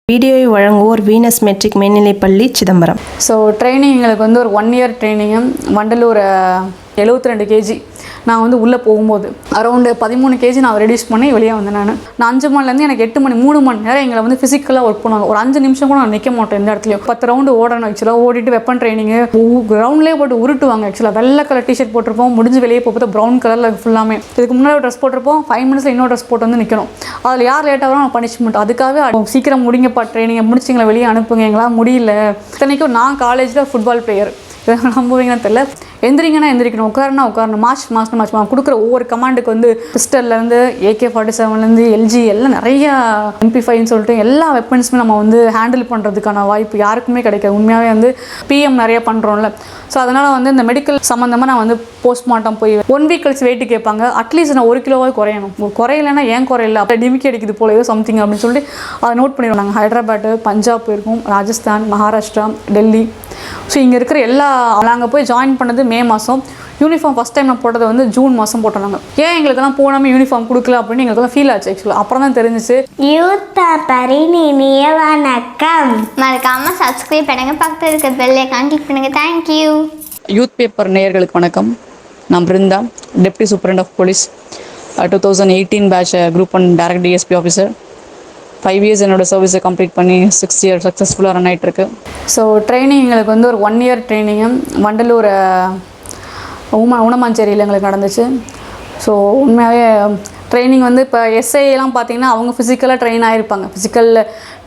வீடியோவை வழங்குவோர் Venus matric மேல்நிலைப்பள்ளி சிதம்பரம். ஸோ ட்ரைனிங் எங்களுக்கு வந்து ஒரு 1 இயர் ட்ரைனிங்கு. வண்டலூர் 72 kg நான் வந்து உள்ளே போகும்போது அரௌண்டு 13 kg நான் ரெடியூஸ் பண்ணி வெளியே வந்தேன். நான் 5 மணிலேருந்து எனக்கு 8 மணி 3 மணி நேரம் எங்களை வந்து ஃபிசிக்கலாக ஒர்க் பண்ணுவாங்க. ஒரு 5 நிமிஷம் கூட நான் நிற்க மாட்டேன் எந்த இடத்துலையும். 10 ரவுண்டு ஓடணும். ஆக்சுவலாக ஓடிட்டு வெப்பன் ட்ரைனிங்கு கிரவுண்ட்லேயே போட்டு உருட்டுவாங்க. ஆக்சுவலாக வெள்ளை கலர் டிஷர்ட் போட்டிருப்போம், முடிஞ்சு வெளியே போகிறது ப்ரௌன் கலரில் ஃபுல்லாமே. இதுக்கு முன்னாடி ஒரு ட்ரெஸ் போட்டிருப்போம், 5 மினிட்ஸில் இன்னொரு ட்ரெஸ் போட்டு வந்து நிற்கணும். அதில் யார் லேட்டாக வரும் பனிஷ்மெண்ட். அதுக்காகவே சீக்கிரம் முடிங்கப்பா ட்ரைனிங்கை முடிச்சிங்களா வெளியே அனுப்புங்க, எங்களால் முடியல. இத்தனைக்கும் நான் காலேஜில் ஃபுட்பால் பிளேயர், நம்புவீங்கன்னு தெரியல. எந்திரிங்கன்னா எந்திரிக்கணும், உட்காரனா உட்காரணும், மார்ச் கொடுக்குற ஒவ்வொரு கமாண்டுக்கு வந்து பிஸ்டல்லேருந்து AK-47 LG எல்லாம் நிறையா MP5 சொல்லிட்டு எல்லா வெப்பன்ஸுமே நம்ம வந்து ஹேண்டில் பண்ணுறதுக்கான வாய்ப்பு யாருக்குமே கிடைக்காது. உண்மையாகவே வந்து PM நிறைய பண்ணுறோம்ல. ஸோ அதனால் வந்து இந்த மெடிக்கல் சம்மந்தமாக நான் வந்து போஸ்ட்மார்ட்டம் போய் 1 வீக் கழிச்சு வெயிட்டு கேட்பாங்க. அட்லீஸ்ட் நான் 1 கிலோவாக குறையணும். குறையலைன்னா ஏன் குறையில, அப்போ டிமிக்கி அடிக்குது போல ஏதோ சம்திங் அப்படின்னு சொல்லிட்டு அதை நோட் பண்ணிடுவோம். நாங்கள் ஹைதராபாத்து, பஞ்சாப் போயிருக்கோம், ராஜஸ்தான், மகாராஷ்டிரா, டெல்லி. ஸோ இங்கே இருக்கிற எல்லா நாங்கள் போய் ஜாயின் பண்ணது மே மாதம். யூனிஃபார்ம் ஃபஸ்ட் டைம் நான் போட்டது வந்து ஜூன் மாதம் போட்டோம். நாங்கள் ஏன் எங்களுக்கெல்லாம் போனாமல் யூனிஃபார்ம் கொடுக்கல அப்படின்னு எங்களுக்கெல்லாம் ஃபீல் ஆச்சு. ஆக்சுவலாக அப்புறம் தான் தெரிஞ்சிச்சு. இனிய வணக்கம். மறக்காம சப்ஸ்கிரைப் பண்ணுங்க, பக்கத்தில் இருக்க பெல் ஐகான் கிளிக் பண்ணுங்க. தேங்க்யூ. யூத் பேப்பர் நேயர்களுக்கு வணக்கம். நான் Brinda, deputy superintendent of police, 2018 batch group 1 direct DSP officer. 5 years என்னோட சர்வீஸை கம்ப்ளீட் பண்ணி 6 இயர் சக்ஸஸ்ஃபுல்லாக ரன் ஆகிட்டுருக்கு. ஸோ ட்ரைனிங் எங்களுக்கு வந்து ஒரு 1 இயர் ட்ரைனிங்கு. வண்டலூர் உணமாஞ்சேரியில் எங்களுக்கு நடந்துச்சு. ஸோ உண்மையாகவே ட்ரைனிங் வந்து இப்போ SIலாம் பார்த்திங்கன்னா அவங்க ஃபிசிக்கலாக ட்ரெயின் ஆகிருப்பாங்க. ஃபிசிக்கல்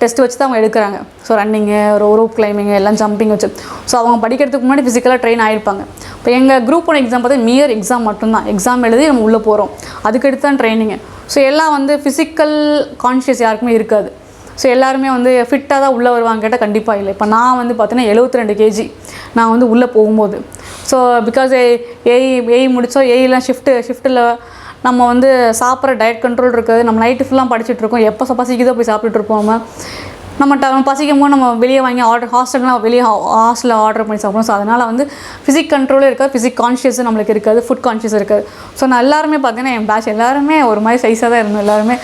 டெஸ்ட் வச்சு தான் அவங்க எடுக்கிறாங்க. ஸோ ரன்னிங்கு, ரோப் கிளைம்பிங்கு எல்லாம் ஜம்பிங் வச்சு. ஸோ அவங்க படிக்கிறதுக்கு முன்னாடி ஃபிசிக்கலாக ட்ரெயின் ஆகிருப்பாங்க. இப்போ எங்கள் குரூப் 1 எக்ஸாம் பார்த்தா மியர் எக்ஸாம் மட்டும்தான். எக்ஸாம் எழுதி நம்ம உள்ளே போகிறோம், அதுக்கடுத்து தான் ட்ரைனிங்கு. ஸோ எல்லாம் வந்து ஃபிசிக்கல் கான்ஷியஸ் யாருக்குமே இருக்காது. ஸோ எல்லாருமே வந்து ஃபிட்டாக தான் உள்ளே வருவாங்க கேட்டால் கண்டிப்பாக இல்லை. இப்போ நான் வந்து பார்த்தீங்கன்னா 72 kg நான் வந்து உள்ளே போகும்போது. ஸோ பிகாஸ் ஏஐ முடித்தோம். ஏஐலாம் ஷிஃப்ட்டில் நம்ம வந்து சாப்பிட்ற டயட் கண்ட்ரோல் இருக்காது. நம்ம நைட்டு ஃபுல்லாக படிச்சுட்ருக்கோம். எப்போ பசிக்குதோ போய் சாப்பிட்டுட்ருப்போம். நம்ம பசிக்கும் போது நம்ம வெளியே வாங்கி ஹாஸ்டலில் ஆர்டர் பண்ணி சாப்பிடுவோம். ஸோ அதனால் வந்து ஃபிசிக் கண்ட்ரோலே இருக்காது, ஃபிசிக் கான்ஷியஸும் நம்மளுக்கு இருக்காது, ஃபுட் கான்ஷியஸ் இருக்காது. ஸோ நான் எல்லாருமே பார்த்தீங்கன்னா என் பேட்ச் எல்லாருமே ஒரு மாதிரி சைஸாக தான் இருந்தோம் எல்லாருமே.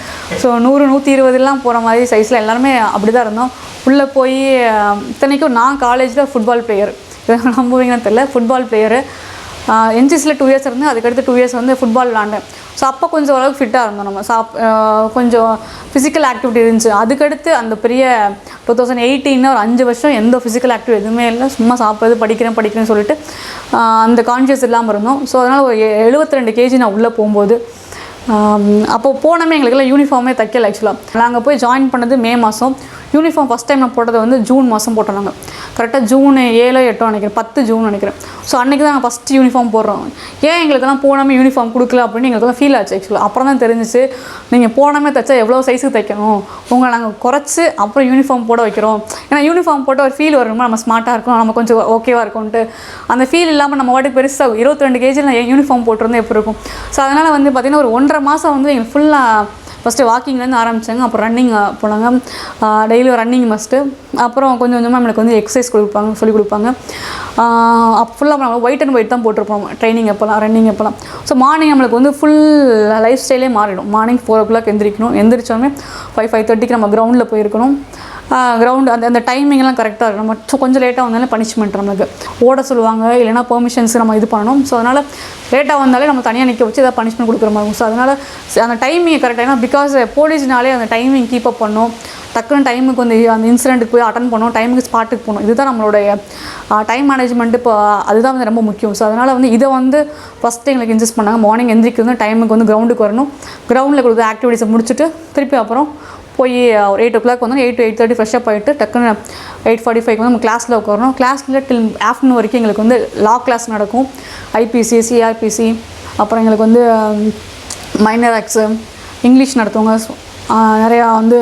ஸோ 100-120 போகிற மாதிரி சைஸில் எல்லாருமே அப்படி தான் இருந்தோம். உள்ளே போய் இத்தனைக்கும் நான் காலேஜில் ஃபுட்பால் பிளேயர், நம்புவீங்கன்னு தெரியல, ஃபுட்பால் பிளேயரு. NCCயில் 2 இயர்ஸ் இருந்தேன். அதுக்கடுத்து 2 இயர்ஸ் வந்து ஃபுட்பால் விளாண்டேன். ஸோ அப்போ கொஞ்சம் ஓரளவுக்கு ஃபிட்டாக இருந்தோம். நம்ம கொஞ்சம் ஃபிசிக்கல் ஆக்டிவிட்டி இருந்துச்சு. அதுக்கடுத்து அந்த பெரிய 2018 ஒரு 5 வருஷம் எந்த ஃபிசிக்கல் ஆக்டிவிட்டி எதுவுமே இல்லை. சும்மா சாப்பிட்றது, படிக்கிறேன்னு சொல்லிட்டு அந்த கான்ஷியஸ் இல்லாமல் இருந்தோம். ஸோ அதனால் ஒரு 72 kg நான் உள்ளே போகும்போது அப்போ போனமே எங்களுக்கெல்லாம் யூனிஃபார்மே தைக்கல. ஆக்சுவலாக நாங்கள் போய் ஜாயின் பண்ணது மே மாதம். யூனிஃபார்ம் ஃபஸ்ட் டைம் நான் போட்டது வந்து ஜூன் மாதம் போட்டோம். நாங்கள் கரெக்டாக ஜூன் 7-8 நினைக்கிறேன், 10 ஜூன் நினைக்கிறேன். ஸோ அன்றைக்கி தான் நாங்கள் ஃபஸ்ட்டு யூனிஃபார்ம் போடுறோம். ஏன் எங்களுக்கெல்லாம் போனாமல் யூனிஃபார்ம் கொடுக்கல அப்படின்னு எங்களுக்கெல்லாம் ஃபீல் ஆச்சு. ஆக்சுவலாக அப்புறம் தான் தெரிஞ்சிச்சு, நீங்கள் போனாமே தைச்சா எவ்வளோ சைஸுக்கு தைக்கணும், உங்களை நாங்கள் குறைச்சி அப்புறம் யூனிஃபார்ம் போட வைக்கிறோம். ஏன்னா யூனிஃபார்ம் போட்ட ஒரு ஃபீல் வரணுமா, நம்ம ஸ்மார்ட்டாக இருக்கும், நம்ம கொஞ்சம் ஓகேவாக இருக்கும்ன்ட்டு. அந்த ஃபீல் இல்லாமல் நம்ம வாட்டுக்கு பெருசாக 22 kg நான் யூனிஃபார்ம் போட்டிருந்தேன் எப்படி இருக்கும். ஸோ அதனால் வந்து பார்த்திங்கன்னா ஒரு 1.5 மாதம் வந்து எங்களுக்கு ஃபுல்லாக ஃபஸ்ட்டு வாக்கிங்லேருந்து ஆரம்பித்தாங்க. அப்புறம் ரன்னிங் போனாங்க. Daily running must. அப்புறம் கொஞ்சம் கொஞ்சமாக நம்மளுக்கு வந்து எக்ஸசைஸ் சொல்லிக் கொடுப்பாங்க. ஃபுல்லாக நம்ம ஒயிட் அண்ட் ஒயிட் தான் போட்டிருப்போம் ட்ரைனிங் எப்போலாம், ரன்னிங் எப்போலாம். ஸோ மார்னிங் நம்மளுக்கு வந்து ஃபுல் லைஃப் ஸ்டைலே மாறிடும். மார்னிங் 4 o'clock எந்திரிச்சோமே 5-5:30 நம்ம கிரவுண்டில் போயிருக்கணும். கிரவுண்டு அந்த டைமிங்லாம் கரெக்டாக இருக்கும். நம்ம கொஞ்சம் லேட்டாக வந்தாலே பனிஷ்மெண்ட், நமக்கு ஓட சொல்லுவாங்க, இல்லைனா பெர்மிஷன்ஸ் நம்ம இது பண்ணணும். ஸோ அதனால் லேட்டாக வந்தாலே நம்ம தனியாக நிற்க வச்சு ஏதாவது பனிஷ்மெண்ட் கொடுக்குற மாதிரி இருக்கும். ஸோ அதனால் அந்த டைமிங் கரெக்டாக, ஏன்னா பிகாஸ் போலீஸ்னாலே அந்த டைமிங் கீப் அப் பண்ணணும். டக்குன்னு டைமுக்கு வந்து அந்த இன்சிடென்ட்டுக்கு போய் அட்டன் பண்ணணும், டைமுக்கு ஸ்பாட்டுக்கு போகணும். இதுதான் நம்மளுடைய டைம் மேனேஜ்மெண்ட்டு. இப்போ அதுதான் வந்து ரொம்ப முக்கியம். ஸோ அதனால் வந்து இதை வந்து ஃபஸ்ட்டு எங்களுக்கு இன்சிஸ்ட் பண்ணாங்க. மார்னிங் எந்திரிக்கிறது டைமுக்கு வந்து கிரவுண்டுக்கு வரணும். கிரவுண்டில் கொடுத்த ஆக்டிவிட்டீஸை முடிச்சுட்டு திருப்பி அப்புறம் போய் ஒரு 8 o'clock வந்து 8 to 8:30 ஃப்ரெஷ்ஷப் ஆகிட்டு டக்குன்னு 8:45 வந்து நம்ம கிளாஸில் உட்காரணும். கிளாஸில் டில் ஆஃப்டர்நூன் வரைக்கும் எங்களுக்கு வந்து லா கிளாஸ் நடக்கும். IPC, CRPC, அப்புறம் எங்களுக்கு வந்து மைனர் ஆக்ட்ஸு, இங்கிலீஷ் நடத்துவாங்க. நிறையா வந்து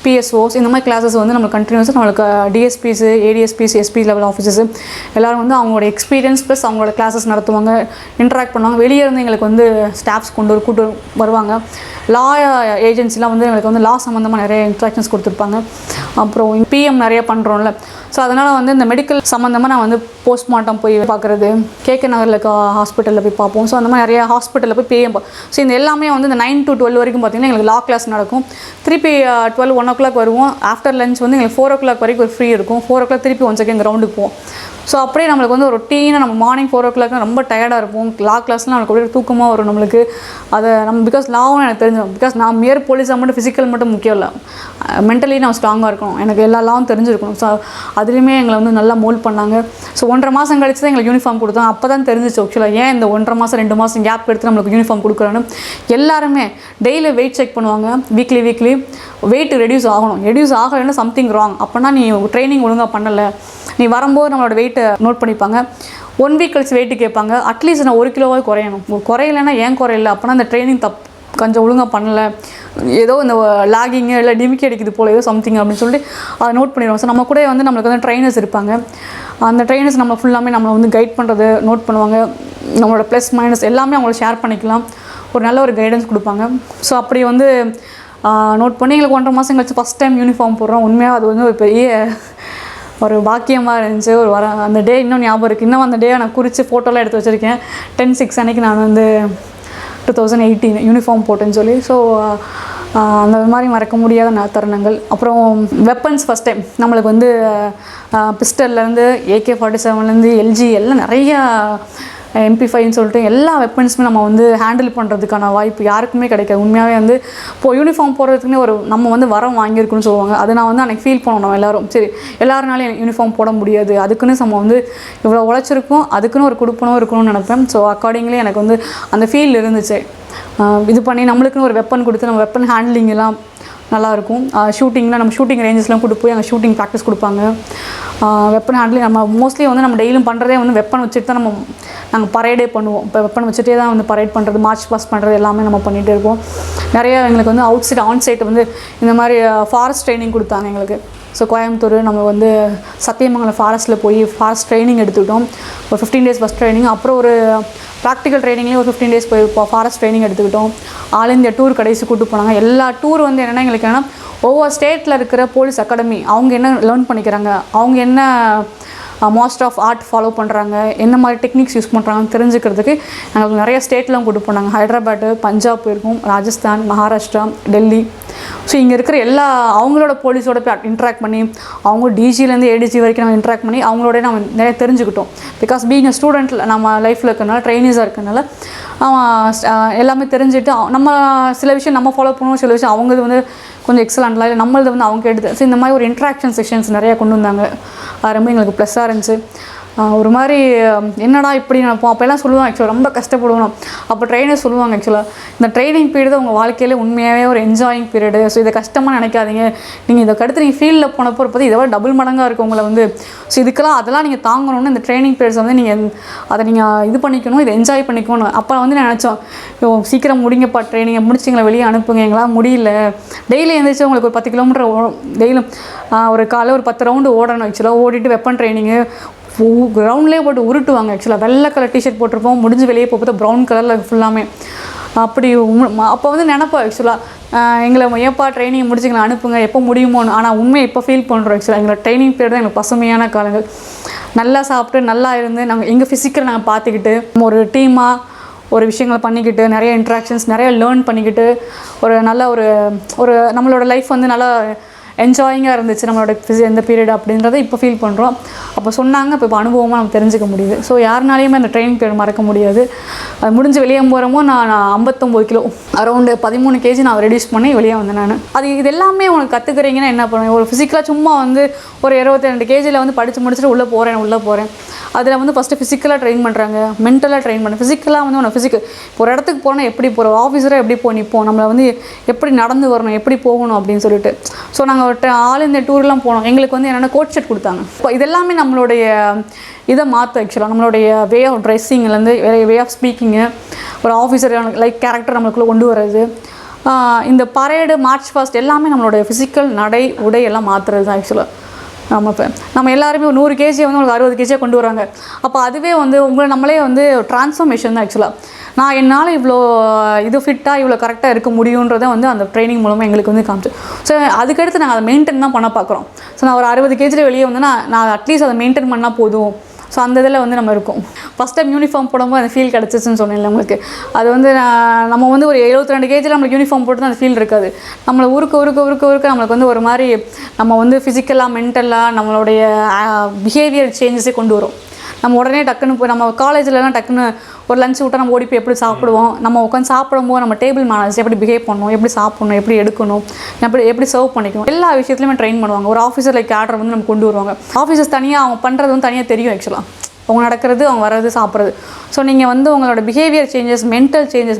PSOs இந்த மாதிரி கிளாஸஸ் வந்து நம்மளுக்கு கண்டினியூஸாக நம்மளுக்கு DSPs, ADSPs, SP level officers எல்லோரும் வந்து அவங்களோட எக்ஸ்பீரியன்ஸ் ப்ளஸ் அவங்களோட கிளாஸஸ் நடத்துவாங்க, இன்ட்ராக்ட் பண்ணுவாங்க. வெளியே இருந்து எங்களுக்கு வந்து ஸ்டாஃப்ஸ் கூட்டு வருவாங்க. லா ஏஜென்சிலாம் வந்து எங்களுக்கு வந்து லா சம்மந்தமாக நிறைய இன்ட்ராக்ஷன்ஸ் கொடுத்துருப்பாங்க. அப்புறம் PM நிறைய பண்ணுறோம்ல. ஸோ அதனால் வந்து இந்த மெடிக்கல் சம்மந்தமாக நான் வந்து போஸ்ட்மார்ட்டம் போய் பார்க்குறது, KK நகரில் இருக்க ஹாஸ்பிட்டலில் போய் பார்ப்போம். ஸோ அந்த மாதிரி நிறைய ஹாஸ்பிட்டலில் போய் PM. ஸோ இந்த எல்லாமே வந்து இந்த 9 to 12 வரைக்கும் பார்த்திங்கன்னா எங்களுக்கு லா கிளாஸ் நடக்கும். இருக்கும். திருப்பி 12-1 o'clock வருவோம். ஆஃப்டர் லஞ்ச் வந்து எங்களுக்கு 4 o'clock வரைக்கும் ஒரு ஃப்ரீ இருக்கும். 4 o'clock திருப்பி ஒன்ஸ் அகைன் கிரவுண்டுக்கு போவோம். ஸோ அப்படியே நம்மளுக்கு வந்து ஒரு ரொட்டீனாக நம்ம மார்னிங் 4 o'clock ரொம்ப டயர்டாக இருப்போம். கிளாஸ்லாம் நம்மளுக்கு அப்படியே தூக்கமாக வரும் நம்மளுக்கு. அதை நம்ம பிகாஸ் லாவும் எனக்கு தெரிஞ்சிடும். பிகாஸ் நான் மியர் போலீஸாக மட்டும் ஃபிசிக்கல் மட்டும் முக்கியம் இல்லை, மென்டலி நான் ஸ்ட்ராங்காக இருக்கணும், எனக்கு எல்லா லாவும் தெரிஞ்சிருக்கணும். ஸோ அதுலேயுமே எங்களை வந்து நல்லா மோல்ட் பண்ணாங்க. ஸோ 1.5 மாதம் கழிச்சு தான் எங்களுக்கு யூனிஃபார்ம் கொடுத்தாங்க. அப்போ தான் தெரிஞ்சிச்சு ஆக்சுவலாக ஏன் இந்த 1.5 மாதம் 2 மாதம் கேப் எடுத்து நம்மளுக்கு யூனிஃபார்ம் கொடுக்குறான்னு. எல்லாருமே டெய்லி வெயிட் செக் பண்ணுவாங்க. வீக்லி வெயிட் ரெடியூஸ் ஆகணும். ரெடியூஸ் ஆகலைன்னா சம்திங் ராங். அப்போனா நீ ட்ரைனிங் ஒழுங்காக பண்ணலை. நீ வரும்போது நம்மளோட வெயிட்டை நோட் பண்ணிப்பாங்க. 1 வீக் கழிச்சு வெயிட்டு கேட்பாங்க. அட்லீஸ்ட் நான் 1 கிலோவாக குறையணும். குறையலைன்னா ஏன் குறையல, அப்போனா அந்த ட்ரைனிங் கொஞ்சம் ஒழுங்காக பண்ணலை, ஏதோ இந்த லாகிங்கு இல்லை டிமிக்கி அடிக்குது போல ஏதோ சம்திங் அப்படின்னு சொல்லிட்டு அதை நோட் பண்ணிடுவோம். ஸோ நம்ம கூட வந்து நம்மளுக்கு வந்து ட்ரைனர்ஸ் இருப்பாங்க. அந்த ட்ரைனர்ஸ் நம்ம ஃபுல்லாமே நம்மளை வந்து கைட் பண்ணுறது நோட் பண்ணுவாங்க. நம்மளோட ப்ளஸ் மைனஸ் எல்லாமே அவங்கள ஷேர் பண்ணிக்கலாம். ஒரு நல்ல ஒரு கைடன்ஸ் கொடுப்பாங்க. ஸோ அப்படி வந்து நோட் பண்ணி எங்களுக்கு 1.5 மாதம் கழிச்சு ஃபஸ்ட் டைம் யூனிஃபார்ம் போடுறோம். உண்மையாக அது வந்து ஒரு பெரிய ஒரு பாக்கியமாக இருந்துச்சு. அந்த டே இன்னும் ஞாபகம் இருக்குது. இன்னும் அந்த டே நான் குறித்து ஃபோட்டோலாம் எடுத்து வச்சுருக்கேன். 10/6 அன்றைக்கி நான் வந்து 2018 யூனிஃபார்ம் போட்டேன்னு சொல்லி. ஸோ அந்த மாதிரி மறக்க முடியாத தருணங்கள். அப்புறம் வெப்பன்ஸ் ஃபஸ்ட் டைம் நம்மளுக்கு வந்து பிஸ்டல்லேருந்து AK-47லேருந்து LG எல்லாம் நிறையா MP5ன்னு சொல்லிட்டு எல்லா வெப்பன்ஸுமே நம்ம வந்து ஹேண்டில் பண்ணுறதுக்கான வாய்ப்பு யாருக்குமே கிடைக்காது. உண்மையாகவே வந்து இப்போது யூனிஃபார்ம் போடுறதுக்குன்னே நம்ம வந்து வரம் வாங்கியிருக்குன்னு சொல்லுவாங்க. அதை நான் வந்து அன்றைக்கி ஃபீல் பண்ணணும். எல்லோரும் சரி எல்லாருனாலும் யூனிஃபார்ம் போட முடியாது, அதுக்குன்னு நம்ம வந்து இவ்வளோ உழைச்சிருக்கோம், அதுக்குன்னு ஒரு கொடுப்பனும் இருக்கணும்னு நினைப்பேன். ஸோ அக்கார்டிங்லி எனக்கு வந்து அந்த ஃபீல் இருந்துச்சு. இது பண்ணி நம்மளுக்குன்னு ஒரு வெப்பன் கொடுத்து நம்ம வெப்பன் ஹேண்ட்லிங் எல்லாம் நல்லாயிருக்கும். ஷூட்டிங்கில் நம்ம ஷூட்டிங் ரேஞ்சஸ்லாம் கூட்டு போய் அங்கே ஷூட்டிங் ப்ராக்டிஸ் கொடுப்பாங்க. வெப்பன் ஹேண்ட்லிங் நம்ம மோஸ்ட்லி வந்து நம்ம டெய்லியும் பண்ணுறதே வந்து வெப்பன் வச்சுட்டு தான் நாங்கள் பரேடே பண்ணுவோம். இப்போ வெப்பன் வச்சுட்டே தான் வந்து பரேட் பண்ணுறது, மார்ச் பாஸ் பண்ணுறது எல்லாமே நம்ம பண்ணிகிட்டே இருப்போம். நிறைய எங்களுக்கு வந்து அவுட் சைட் ஆன் சைட் வந்து இந்த மாதிரி ஃபாரஸ்ட் ட்ரைனிங் கொடுத்தாங்க எங்களுக்கு. ஸோ கோயம்புத்தூர் நம்ம வந்து சத்தியமங்கலம் ஃபாரஸ்ட்டில் போய் ஃபாரஸ்ட் ட்ரைனிங் எடுத்துக்கிட்டோம். ஒரு 15 days ஃபஸ்ட் ட்ரைனிங், அப்புறம் ஒரு ப்ராக்டிக்கல் ட்ரைனிங்லேயே ஒரு 15 days போய் ஃபாரஸ்ட் ட்ரைனிங் எடுத்துக்கிட்டோம். ஆல் இந்தியா டூர் கடைசி கூப்பிட்டு போனாங்க. எல்லா டூர் வந்து என்னென்னா எங்களுக்கு என்னென்னா ஒவ்வொரு ஸ்டேட்டில் இருக்கிற போலீஸ் அகாடமி அவங்க என்ன லேர்ன் பண்ணிக்கிறாங்க, அவங்க என்ன மாஸ்டர் ஆஃப் ஆர்ட் ஃபாலோ பண்ணுறாங்க, என்ன மாதிரி டெக்னிக்ஸ் யூஸ் பண்ணுறாங்கன்னு தெரிஞ்சுக்கிறதுக்கு எங்களுக்கு நிறைய ஸ்டேட்லாம் கூப்பிட்டு போனாங்க. ஹைதராபாத்து, பஞ்சாப் போயிருக்கோம், ராஜஸ்தான், மகாராஷ்டிரா, டெல்லி. ஸோ இங்கே இருக்கிற எல்லா அவங்களோட போலீஸோட போய் இன்ட்ராக்ட் பண்ணி, அவங்க டிஜிலேருந்து ADG வரைக்கும் நம்ம இன்ட்ராக்ட் பண்ணி அவங்களோட நம்ம நிறைய தெரிஞ்சுக்கிட்டோம். பிகாஸ் பீயிங் அ ஸ்டூடெண்ட் நம்ம லைஃப்பில் இருக்கிறனால, ட்ரைனிஸாக இருக்கிறனால எல்லாமே தெரிஞ்சுட்டு நம்ம சில விஷயம் நம்ம ஃபாலோ பண்ணுவோம், சில விஷயம் அவங்க வந்து கொஞ்சம் எக்ஸலண்ட்லாம் இல்லை நம்மளது வந்து அவங்க எடுத்து. ஸோ இந்த மாதிரி ஒரு இன்ட்ராக்ஷன் செஷன்ஸ் நிறையா கொண்டு வந்தாங்க. ரொம்ப எங்களுக்கு ப்ளஸ்ஸாக இருந்துச்சு. ஒரு மாதிரி என்னடா இப்படி நினைப்போம். அப்போல்லாம் சொல்லுவாங்க ஆக்சுவலாக ரொம்ப கஷ்டப்படுவோம். அப்போ ட்ரைனர் சொல்லுவாங்க ஆக்சுவலாக இந்த ட்ரைனிங் பீரியட் உங்கள் வாழ்க்கையில் உண்மையாகவே ஒரு என்ஜாயிங் பீரியடு. ஸோ இதை கஷ்டமாக நினைக்காதீங்க. நீங்கள் இதை அடுத்து நீங்கள் ஃபீல்டில் போனப்போ பார்த்து இதை விட டபுள் மடங்காக இருக்கும் உங்களை வந்து. ஸோ இதுக்கெல்லாம் அதெல்லாம் நீங்கள் தாங்கணும்னு இந்த ட்ரைனிங் பீரியட்ஸ் வந்து நீங்கள் அதை நீங்கள் இது பண்ணிக்கணும், இதை என்ஜாய் பண்ணிக்கணும். அப்போ வந்து நான் நினச்சோம் சீக்கிரம் முடிங்கப்பா, ட்ரைனிங்கை முடிச்சிங்களா வெளியே அனுப்புங்க, எங்களால் முடியல. டெய்லி எழுந்திரிச்சு உங்களுக்கு ஒரு 10 கிலோமீட்டர் டெய்லியும் ஒரு காலையில் ஒரு 10 ரவுண்டு ஓடணும். ஆக்சுவலாக ஓடிட்டு வெப்பன் ட்ரைனிங்கு கிரவுண்ட்லேயே போட்டு உருட்டுவாங்க. ஆக்சுவலாக வெள்ளை கலர் டிஷர்ட் போட்டிருப்போம், முடிஞ்சு வெளியே போக பார்த்தா ப்ரௌன் கலரில் ஃபுல்லாமே. அப்படி அப்போ வந்து நினப்போம் ஆக்சுவலாக எங்களை ஏப்பா ட்ரைனிங் முடிச்சுங்களா அனுப்புங்க, எப்போ முடியுமோன்னு. ஆனால் உண்மையை இப்போ ஃபீல் பண்ணுறோம். ஆக்சுவலாக எங்களோட ட்ரைனிங் பீரியட் தான் எங்களுக்கு பசுமையான காலங்கள். நல்லா சாப்பிட்டு நல்லா இருந்து நாங்கள் எங்கள் ஃபிசிக்கலை நாங்கள் பார்த்துக்கிட்டு ஒரு டீமாக ஒரு விஷயங்களை பண்ணிக்கிட்டு நிறைய இன்ட்ராக்ஷன்ஸ் நிறைய லேர்ன் பண்ணிக்கிட்டு ஒரு நல்ல ஒரு நம்மளோட லைஃப் வந்து நல்லா என்ஜாயிங்காக இருந்துச்சு நம்மளோட இந்த பீரியட் அப்படின்றத இப்போ ஃபீல் பண்ணுறோம். அப்போ சொன்னாங்க, இப்போ அனுபவமாக நம்ம தெரிஞ்சுக்க முடியுது. ஸோ யாருனாலையுமே அந்த ட்ரைனிங் பீரியட் மறக்க முடியாது. அது முடிஞ்சு வெளியே போகிறமோ நான் 59 கிலோ அரௌண்டு 13 kg நான் ரெடியூஸ் பண்ணி வெளியே வந்தேன் நான். இது எல்லாமே உனக்கு கற்றுக்குறீங்கன்னா என்ன பண்ணுவேன், ஒரு ஃபிசிக்கலாக சும்மா வந்து ஒரு 22 kgயில் வந்து படித்து முடிச்சுட்டு உள்ளே போகிறேன். அதில் வந்து ஃபஸ்ட்டு ஃபிசிக்கலாக ட்ரெயின் பண்ணுறாங்க, மென்டலாக ட்ரெயின் பண்ண. ஃபிசிக்கலாக வந்து உனக்கு இப்போ ஒரு இடத்துக்கு போனால் எப்படி போகிறோம், ஆஃபீஸராக எப்படி நிற்போம், நம்மளை வந்து எப்படி நடந்து வரணும், எப்படி போகணும் அப்படின்னு சொல்லிட்டு. ஸோ நாங்கள் ஆல் இந்த டூர்லாம் போனோம். எங்களுக்கு வந்து என்னென்னா கோட் ஷர்ட் கொடுத்தாங்க. இப்போ இதெல்லாமே நம்மளுடைய இதை மாற்ற ஆக்சுவலாக நம்மளுடைய way of ட்ரெஸ்ஸிங்லேருந்து way of speaking ஒரு ஆஃபீஸர் லைக் கேரக்டர் நம்மளுக்குள்ளே கொண்டு வர்றது. இந்த பரேடு மார்ச் பாஸ்ட் எல்லாமே நம்மளுடைய ஃபிசிக்கல் நடை உடை எல்லாம் மாற்றுறது தான் ஆக்சுவலாக. நம்ம எல்லாருமே 100 kg வந்து உங்களுக்கு 60 kg கொண்டு வராங்க. அப்போ அதுவே வந்து உங்களை நம்மளே வந்து ட்ரான்ஸ்ஃபர்மேஷன் தான் ஆக்சுவலாக. நான் என்னால் இவ்வளோ இது ஃபிட்டாக இவ்வளோ கரெக்டாக இருக்க முடியுன்றதை வந்து அந்த ட்ரைனிங் மூலமாக எங்களுக்கு வந்து காமிச்சு. ஸோ அதுக்கடுத்து நாங்கள் அதை மெயின்டைன் தான் பண்ண பார்க்குறோம். ஸோ நான் ஒரு 60 kg வெளியே வந்து நான் அட்லீஸ்ட் அதை மெயின்டைன் பண்ணால் போதும் ஸோ அந்த இதில் வந்து நம்ம இருக்கும். ஃபஸ்ட் டைம் யூனிஃபார்ம் போடும்போது அந்த ஃபீல் கிடச்சிச்சுன்னு சொன்னேன்ல உங்களுக்கு. அது வந்து நம்ம வந்து ஒரு 72 கேஜில் நம்மளுக்கு யூனிஃபார்ம் போட்டு அந்த ஃபீல் இருக்காது. நம்மளை உருக்க நம்மளுக்கு வந்து ஒரு மாதிரி நம்ம வந்து ஃபிசிக்கலாக மென்டலாக நம்மளுடைய பிஹேவியர் சேஞ்சஸே கொண்டு வரும். நம்ம உடனே டக்குன்னு போய் நம்ம காலேஜ்லலாம் டக்குன்னு ஒரு லஞ்ச் விட்டால் நம்ம ஓடி போய் எப்படி சாப்பிடுவோம், நம்ம உட்காந்து சாப்பிடும்போது நம்ம டேபிள் மேனர்ஸ் எப்படி பிஹேவ் பண்ணணும், எப்படி சாப்பிடணும், எப்படி எடுக்கணும், எப்படி சர்வ் பண்ணிக்கணும், எல்லா விஷயத்துலையுமே ட்ரெயின் பண்ணுவாங்க. ஒரு ஆஃபீஸர் லைக் கேடர் வந்து நம்ம கொண்டு வருவாங்க. ஆஃபீஸர்ஸ் தனியாக அவங்க பண்ணுறது வந்து தனியாக தெரியும் ஆக்சுவலாக, அவங்க நடக்கிறது, அவங்க வர்றது, சாப்பிட்றது. ஸோ நீங்கள் வந்து உங்களோட பிஹேவியர் சேஞ்சஸ்,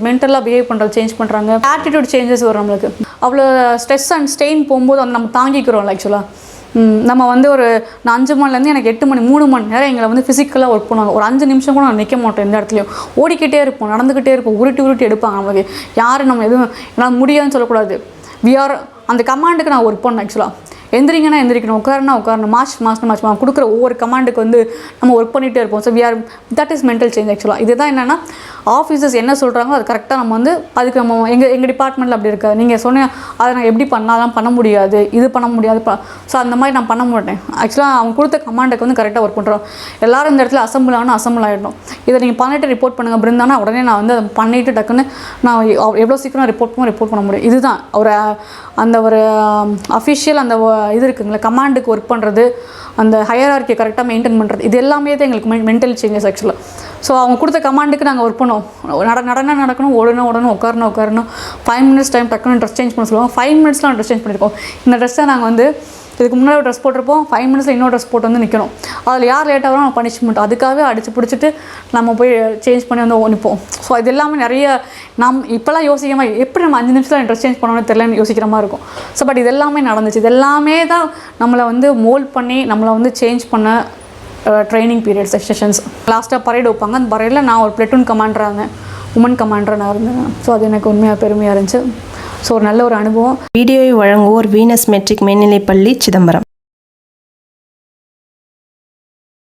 மென்டலாக பிஹேவ் பண்ணுறது சேஞ்ச் பண்ணுறாங்க. ஆட்டிடியூட் சேஞ்சஸ் வரும் நம்மளுக்கு. அவ்வளோ ஸ்ட்ரெஸ் அண்ட் ஸ்ட்ரெயின் போகும்போது வந்து நம்ம தாங்கிக்கிறோம்ல ஆக்சுவலாக. நம்ம வந்து ஒரு நான் 5 மணிலேருந்து எனக்கு 8 மணி 3 மணி நேரம் எங்களை வந்து ஃபிசிக்கலாக ஒர்க் பண்ணுவாங்க. ஒரு 5 நிமிஷம் கூட நான் நிற்க மாட்டோம் எந்த இடத்துலையும். ஓடிக்கிட்டே இருப்போம், நடந்துக்கிட்டே இருப்போம், உருட்டி எடுப்பாங்க நமக்கு. யாரும் நம்ம எதுவும் என்னால் முடியாதுன்னு சொல்லக்கூடாது. அந்த கமாண்டுக்கு நான் ஒர்க் பண்ணேன் ஆக்சுவலாக. எந்திரிங்கன்னா எந்திரிக்கணும், உட்காரணும், மார்ச் கொடுக்குற ஒவ்வொரு கமாண்டுக்கு வந்து நம்ம ஒர்க் பண்ணிகிட்டே இருப்போம். So that is mental change ஆக்சுவலாக. இதுதான் என்னென்னா ஆஃபீஸர்ஸ் என்ன சொல்கிறாங்களோ அது கரெக்டாக நம்ம வந்து அதுக்கு நம்ம எங்கள் டிபார்ட்மெண்ட்டில் அப்படி இருக்காது. நீங்கள் சொன்ன அதை நான் எப்படி பண்ணாலும் பண்ண முடியாது, இது பண்ண முடியாது. ஸோ அந்த மாதிரி நான் பண்ண மாட்டேன் ஆக்சுவலாக. அவங்க கொடுத்த கமாண்டுக்கு வந்து கரெக்டாக ஒர்க் பண்ணுறோம். எல்லோரும் இந்த இடத்துல அசம்பிள் ஆகிடணும். இதை நீங்கள் பண்ணிட்டு ரிப்போர்ட் பண்ணுங்கள் பிருந்தானா, உடனே நான் வந்து அதை பண்ணிவிட்டு டக்குன்னு நான் எவ்வளோ சீக்கிரம் ரிப்போர்ட் பண்ண முடியும். இதுதான் ஒரு அஃபிஷியல் அந்த இது இருக்குங்களா, கமாண்டுக்கு ஒர்க் பண்ணுறது, அந்த ஹையரார்க்கியை கரெக்டாக மெயின்டைன் பண்ணுறது, இது எல்லாமே தான் எங்களுக்கு மென்டல் சேஞ்சஸ் ஆக்சுவலாக. ஸோ அவங்க கொடுத்த கமாண்டுக்கு நாங்கள் ஒர்க் பண்ணுவோம். நடக்கணும், ஓடணும், உட்காரணும். 5 மினிட்ஸ் டைம் டக்குன்னு ட்ரெஸ் சேஞ்ச் பண்ண சொல்லுவோம். 5 மினிட்ஸ்லாம் ட்ரெஸ் சேஞ்ச் பண்ணியிருக்கோம். இந்த ட்ரெஸ்ஸை நாங்கள் வந்து இதுக்கு முன்னாடி ஒரு ட்ரெஸ் போட்டிருப்போம், 5 மினிட்ஸில் இன்னொரு ட்ரெஸ் போட்டு வந்து நிற்கணும். அதில் யார் லேட்டாக வரும் நம்ம பனிஷ்மெண்ட், அதுக்காகவே அடித்து பிடிச்சிட்டு நம்ம போய் சேஞ்ச் பண்ணி வந்து நிற்போம். ஸோ இது எல்லாமே நிறைய இப்போலாம் யோசிக்காமல் எப்படி நம்ம 5 நிமிஷத்தில் ட்ரெஸ் சேஞ்ச் பண்ணணும்னு தெரியலன்னு யோசிக்கிற மாதிரி இருக்கும். ஸோ பட் இது எல்லாமே நடந்துச்சு. இது எல்லாமே தான் நம்மளை வந்து மோல்ட் பண்ணி நம்மளை வந்து சேஞ்ச் பண்ண ட்ரைனிங் பீரியட்ஸ், செஷன்ஸ். லாஸ்ட்டாக பரேட் வைப்பாங்க. அந்த பரேடில் நான் ஒரு பிளட்டூன் கமாண்டராக இருந்தேன், உமன் கமாண்டராக நான் இருந்தேன். ஸோ அது எனக்கு உண்மையாக பெருமையாக இருந்துச்சு. ஸோ ஒரு நல்ல ஒரு அனுபவம். வீடியோவை வழங்குவோர் வீனஸ் மெட்ரிக் மேல்நிலைப்பள்ளி சிதம்பரம்.